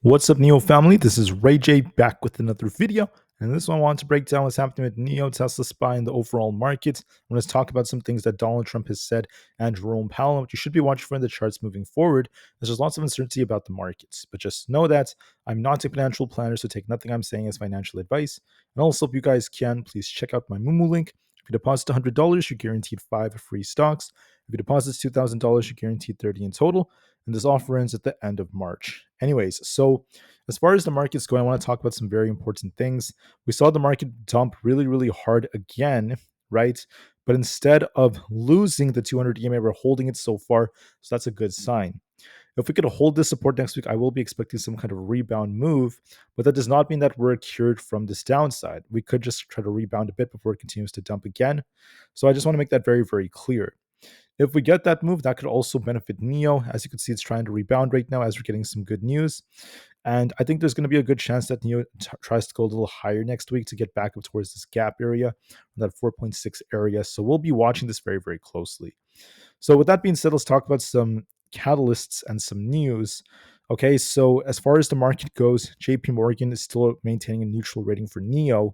What's up, NIO family? This is Rey-Jay back with another video. And this one I want to break down what's happening with NIO, Tesla SPY, and the overall market. I'm going to talk about some things that Donald Trump has said and Jerome Powell, and what you should be watching for in the charts moving forward. There's lots of uncertainty about the markets, but just know that I'm not a financial planner, so take nothing I'm saying as financial advice. And also, if you guys can, please check out my Moomoo link. If you deposit $100, you're guaranteed 5 free stocks. If you deposit $2,000, you're guaranteed 30 in total. And this offer ends at the end of March. Anyways, so as far as the market's going, I want to talk about some very important things. We saw the market dump really, really hard again, right? But instead of losing the 200 EMA, we're holding it so far. So that's a good sign. If we could hold this support next week, I will be expecting some kind of rebound move, but that does not mean that we're cured from this downside. We could just try to rebound a bit before it continues to dump again. So I just want to make that very, very clear. If we get that move, that could also benefit NIO. As you can see, it's trying to rebound right now as we're getting some good news. And I think there's going to be a good chance that NIO tries to go a little higher next week to get back up towards this gap area, that 4.6 area. So we'll be watching this very, very closely. So with that being said, let's talk about some catalysts and some news. Okay, so as far as the market goes, JP Morgan is still maintaining a neutral rating for NIO.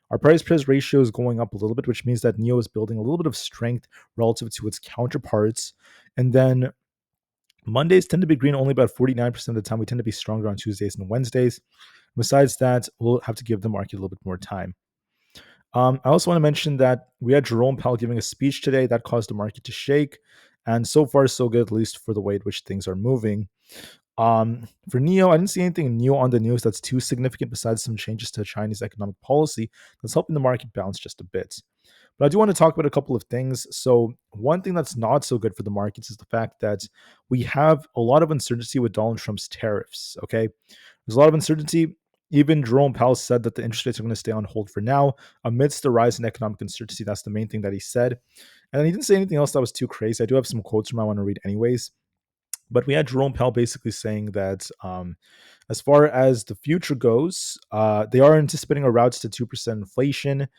Our price-price ratio is going up a little bit, which means that NIO is building a little bit of strength relative to its counterparts. And then Mondays tend to be green only about 49% of the time. We tend to be stronger on Tuesdays and Wednesdays. Besides that, we'll have to give the market a little bit more time. I also want to mention that we had Jerome Powell giving a speech today that caused the market to shake. And so far, so good, at least for the way in which things are moving. For NIO, I didn't see anything new on the news that's too significant besides some changes to Chinese economic policy that's helping the market bounce just a bit. But I do want to talk about a couple of things. So, one thing that's not so good for the markets is the fact that we have a lot of uncertainty with Donald Trump's tariffs. Okay. There's a lot of uncertainty. Even Jerome Powell said that the interest rates are going to stay on hold for now amidst the rise in economic uncertainty. That's the main thing that he said. And he didn't say anything else that was too crazy. I do have some quotes from him I want to read anyways. But we had Jerome Powell basically saying that as far as the future goes, they are anticipating a route to 2% inflation.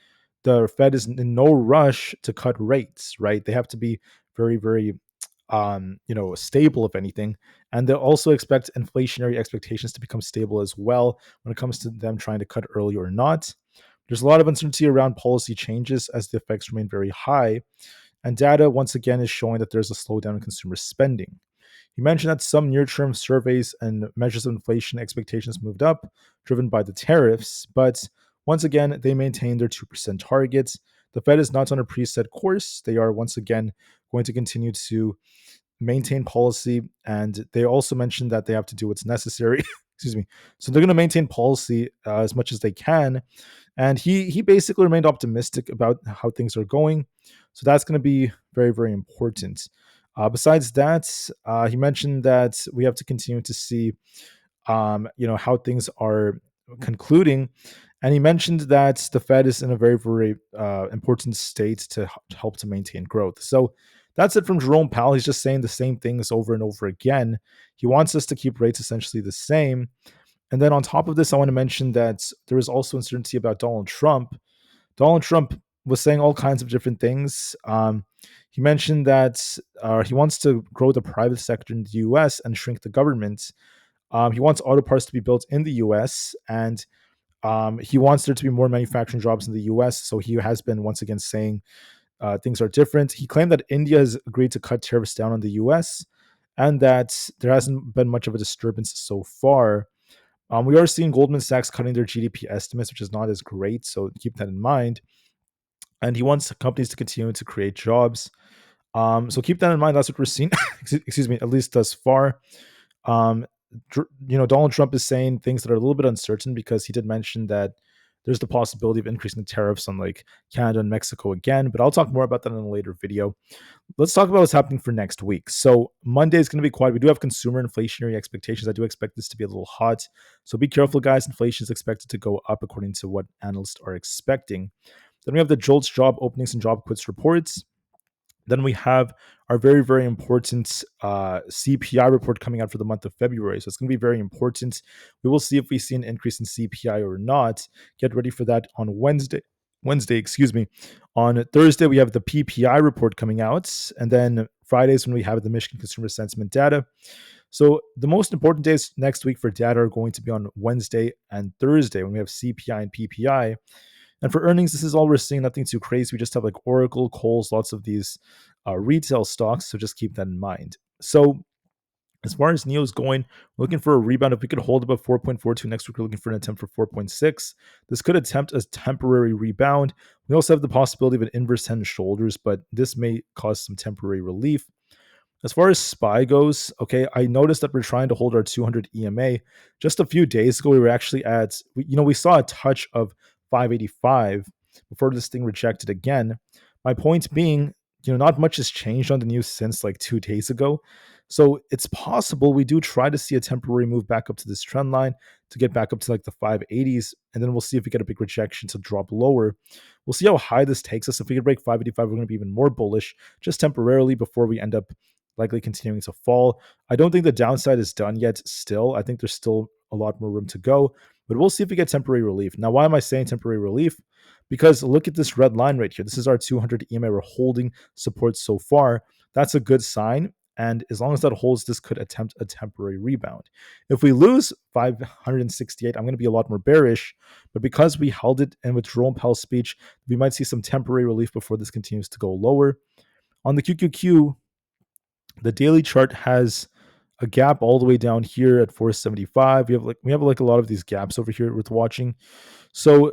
The Fed is in no rush to cut rates, right? They have to be very, very, stable, if anything. And they also expect inflationary expectations to become stable as well when it comes to them trying to cut early or not. There's a lot of uncertainty around policy changes as the effects remain very high. And data, once again, is showing that there's a slowdown in consumer spending. He mentioned that some near term surveys and measures of inflation expectations moved up, driven by the tariffs, but once again, they maintain their 2% targets. The Fed is not on a preset course. They are once again going to continue to maintain policy, and they also mentioned that they have to do what's necessary. Excuse me. So they're going to maintain policy as much as they can, and he basically remained optimistic about how things are going. So that's going to be very, very important. Besides that, he mentioned that we have to continue to see, how things are concluding. And he mentioned that the Fed is in a very, very important state to help to maintain growth. So that's it from Jerome Powell. He's just saying the same things over and over again. He wants us to keep rates essentially the same. And then on top of this, I want to mention that there is also uncertainty about Donald Trump. Donald Trump was saying all kinds of different things. He mentioned that he wants to grow the private sector in the US and shrink the government. He wants auto parts to be built in the US, and he wants there to be more manufacturing jobs in the US. So he has been once again saying things are different. He claimed that India has agreed to cut tariffs down on the US and that there hasn't been much of a disturbance so far. We are seeing Goldman Sachs cutting their GDP estimates, which is not as great. So keep that in mind. And he wants companies to continue to create jobs. So keep that in mind. That's what we're seeing. Excuse me, at least thus far. Um, Donald Trump is saying things that are a little bit uncertain because he did mention that there's the possibility of increasing the tariffs on like Canada and Mexico again. But I'll talk more about that in a later video. Let's talk about what's happening for next week. So Monday is going to be quiet. We do have consumer inflationary expectations. I do expect this to be a little hot. So be careful, guys. Inflation is expected to go up according to what analysts are expecting. Then we have the JOLTS job openings and job quits reports. Then we have our very, very important CPI report coming out for the month of February. So it's going to be very important. We will see if we see an increase in CPI or not. Get ready for that on Wednesday. Excuse me. On Thursday, we have the PPI report coming out. And then Fridays when we have the Michigan Consumer Sentiment data. So the most important days next week for data are going to be on Wednesday and Thursday when we have CPI and PPI. And for earnings, this is all we're seeing, nothing too crazy. We just have like Oracle, Kohl's, lots of these retail stocks. So just keep that in mind. So as far as NIO is going, we're looking for a rebound. If we could hold above 4.42 next week, we're looking for an attempt for 4.6. This could attempt a temporary rebound. We also have the possibility of an inverse head and shoulders, but this may cause some temporary relief. As far as SPY goes, okay, I noticed that we're trying to hold our 200 EMA. Just a few days ago, we were actually at, we saw a touch of 585 before this thing rejected again. My point being, not much has changed on the news since like 2 days ago. So it's possible we do try to see a temporary move back up to this trend line to get back up to like the 580s. And then we'll see if we get a big rejection to drop lower. We'll see how high this takes us. If we can break 585, we're going to be even more bullish just temporarily before we end up likely continuing to fall. I don't think the downside is done yet still. I think there's still a lot more room to go, but we'll see if we get temporary relief. Now, why am I saying temporary relief? Because look at this red line right here. This is our 200 EMA. We're holding support so far. That's a good sign. And as long as that holds, this could attempt a temporary rebound. If we lose 568, I'm going to be a lot more bearish. But because we held it and with Jerome Powell's speech, we might see some temporary relief before this continues to go lower. On the QQQ, the daily chart has a gap all the way down here at 475. We have like a lot of these gaps over here worth watching. So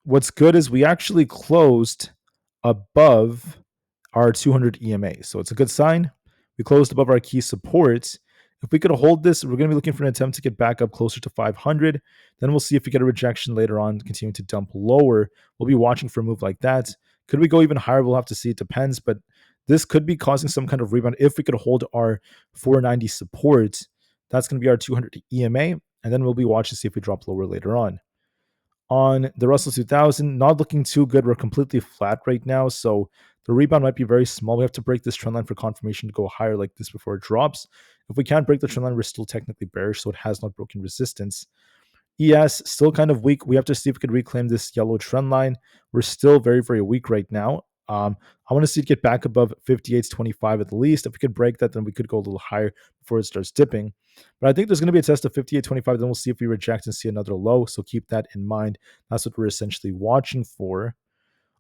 what's good is we actually closed above our 200 EMA. So it's a good sign. We closed above our key supports. If we could hold this, we're going to be looking for an attempt to get back up closer to 500. Then we'll see if we get a rejection later on, continue to dump lower. We'll be watching for a move like that. Could we go even higher? We'll have to see. It depends. But this could be causing some kind of rebound if we could hold our 490 support. That's going to be our 200 EMA. And then we'll be watching to see if we drop lower later on. On the Russell 2000, not looking too good. We're completely flat right now. So the rebound might be very small. We have to break this trend line for confirmation to go higher like this before it drops. If we can't break the trend line, we're still technically bearish. So it has not broken resistance. ES still kind of weak. We have to see if we could reclaim this yellow trend line. We're still very, very weak right now. I want to see it get back above 58.25 at least. If we could break that, then we could go a little higher before it starts dipping. But I think there's going to be a test of 58.25. Then we'll see if we reject and see another low. So keep that in mind. That's what we're essentially watching for.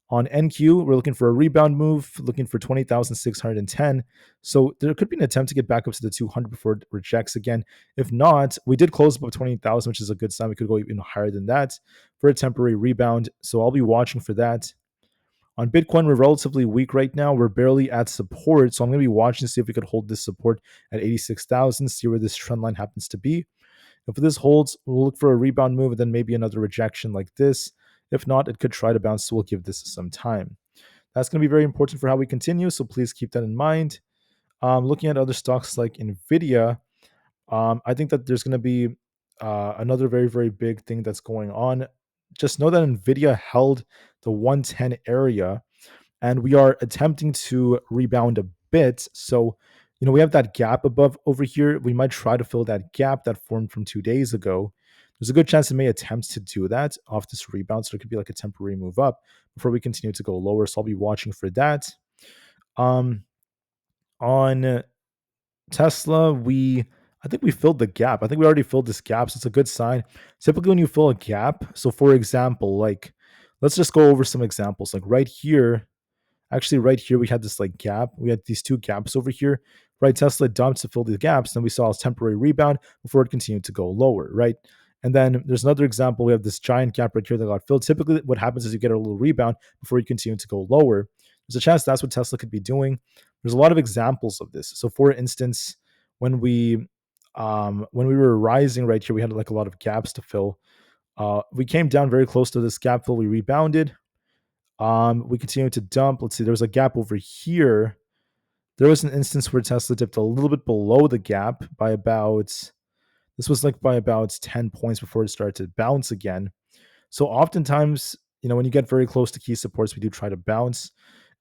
On NQ, we're looking for a rebound move, looking for 20,610. So there could be an attempt to get back up to the 200 before it rejects again. If not, we did close above 20,000, which is a good sign. We could go even higher than that for a temporary rebound. So I'll be watching for that. On Bitcoin, we're relatively weak right now. We're barely at support. So I'm going to be watching to see if we could hold this support at 86,000, see where this trend line happens to be. If this holds, we'll look for a rebound move and then maybe another rejection like this. If not, it could try to bounce, so we'll give this some time. That's going to be very important for how we continue, so please keep that in mind. Looking at other stocks like Nvda, I think that there's going to be another very, very big thing that's going on. Just know that Nvda held the 110 area, and we are attempting to rebound a bit. So, we have that gap above over here. We might try to fill that gap that formed from 2 days ago. There's a good chance it may attempt to do that off this rebound. So it could be like a temporary move up before we continue to go lower. So I'll be watching for that. On Tesla, I think we filled the gap. I think we already filled this gap. So it's a good sign. Typically when you fill a gap, so for example, like let's just go over some examples. Like right here, actually right here, we had this like gap. We had these two gaps over here, right? Tesla dumped to fill the gaps. Then we saw a temporary rebound before it continued to go lower, right? And then there's another example. We have this giant gap right here that got filled. Typically, what happens is you get a little rebound before you continue to go lower. There's a chance that's what Tesla could be doing. There's a lot of examples of this. So, for instance, when we were rising right here, we had like a lot of gaps to fill. We came down very close to this gap fill. We rebounded. We continued to dump. Let's see. There was a gap over here. There was an instance where Tesla dipped a little bit below the gap by about. This was like by about 10 points before it started to bounce again. So oftentimes, when you get very close to key supports, we do try to bounce.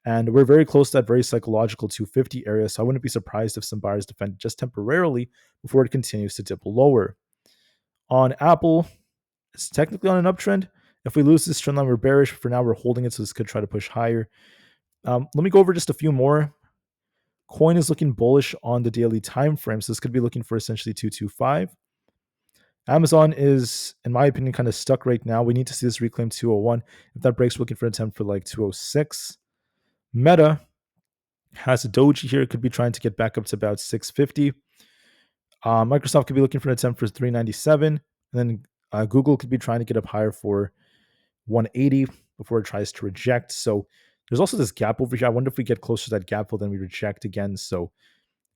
And we're very close to that very psychological 250 area. So I wouldn't be surprised if some buyers defend just temporarily before it continues to dip lower. On Aapl, it's technically on an uptrend. If we lose this trend line, we're bearish. For now, we're holding it, so this could try to push higher. Let me go over just a few more. Coin is looking bullish on the daily time frame, so this could be looking for essentially 225. Amazon is, in my opinion, kind of stuck right now. We need to see this reclaim 201. If that breaks, we're looking for an attempt for like 206. Meta has a doji here. It could be trying to get back up to about 650. Microsoft could be looking for an attempt for 397. And then Google could be trying to get up higher for 180 before it tries to reject. So there's also this gap over here. I wonder if we get closer to that gap, well, then we reject again. So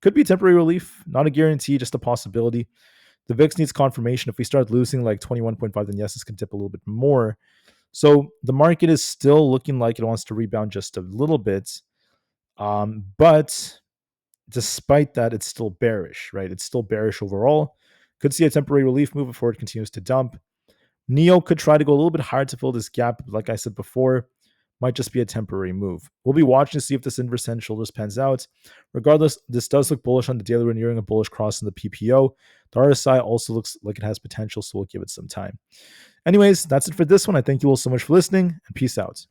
could be temporary relief, not a guarantee, just a possibility. The VIX needs confirmation. If we start losing like 21.5, then yes, this could dip a little bit more. So the market is still looking like it wants to rebound just a little bit. But despite that, it's still bearish, right? It's still bearish overall. Could see a temporary relief move before it continues to dump. NIO could try to go a little bit higher to fill this gap. Like I said before, might just be a temporary move. We'll be watching to see if this inverse head and shoulders pans out. Regardless, this does look bullish on the daily. We're nearing a bullish cross in the PPO. The RSI also looks like it has potential, so we'll give it some time. Anyways, that's it for this one. I thank you all so much for listening, and peace out.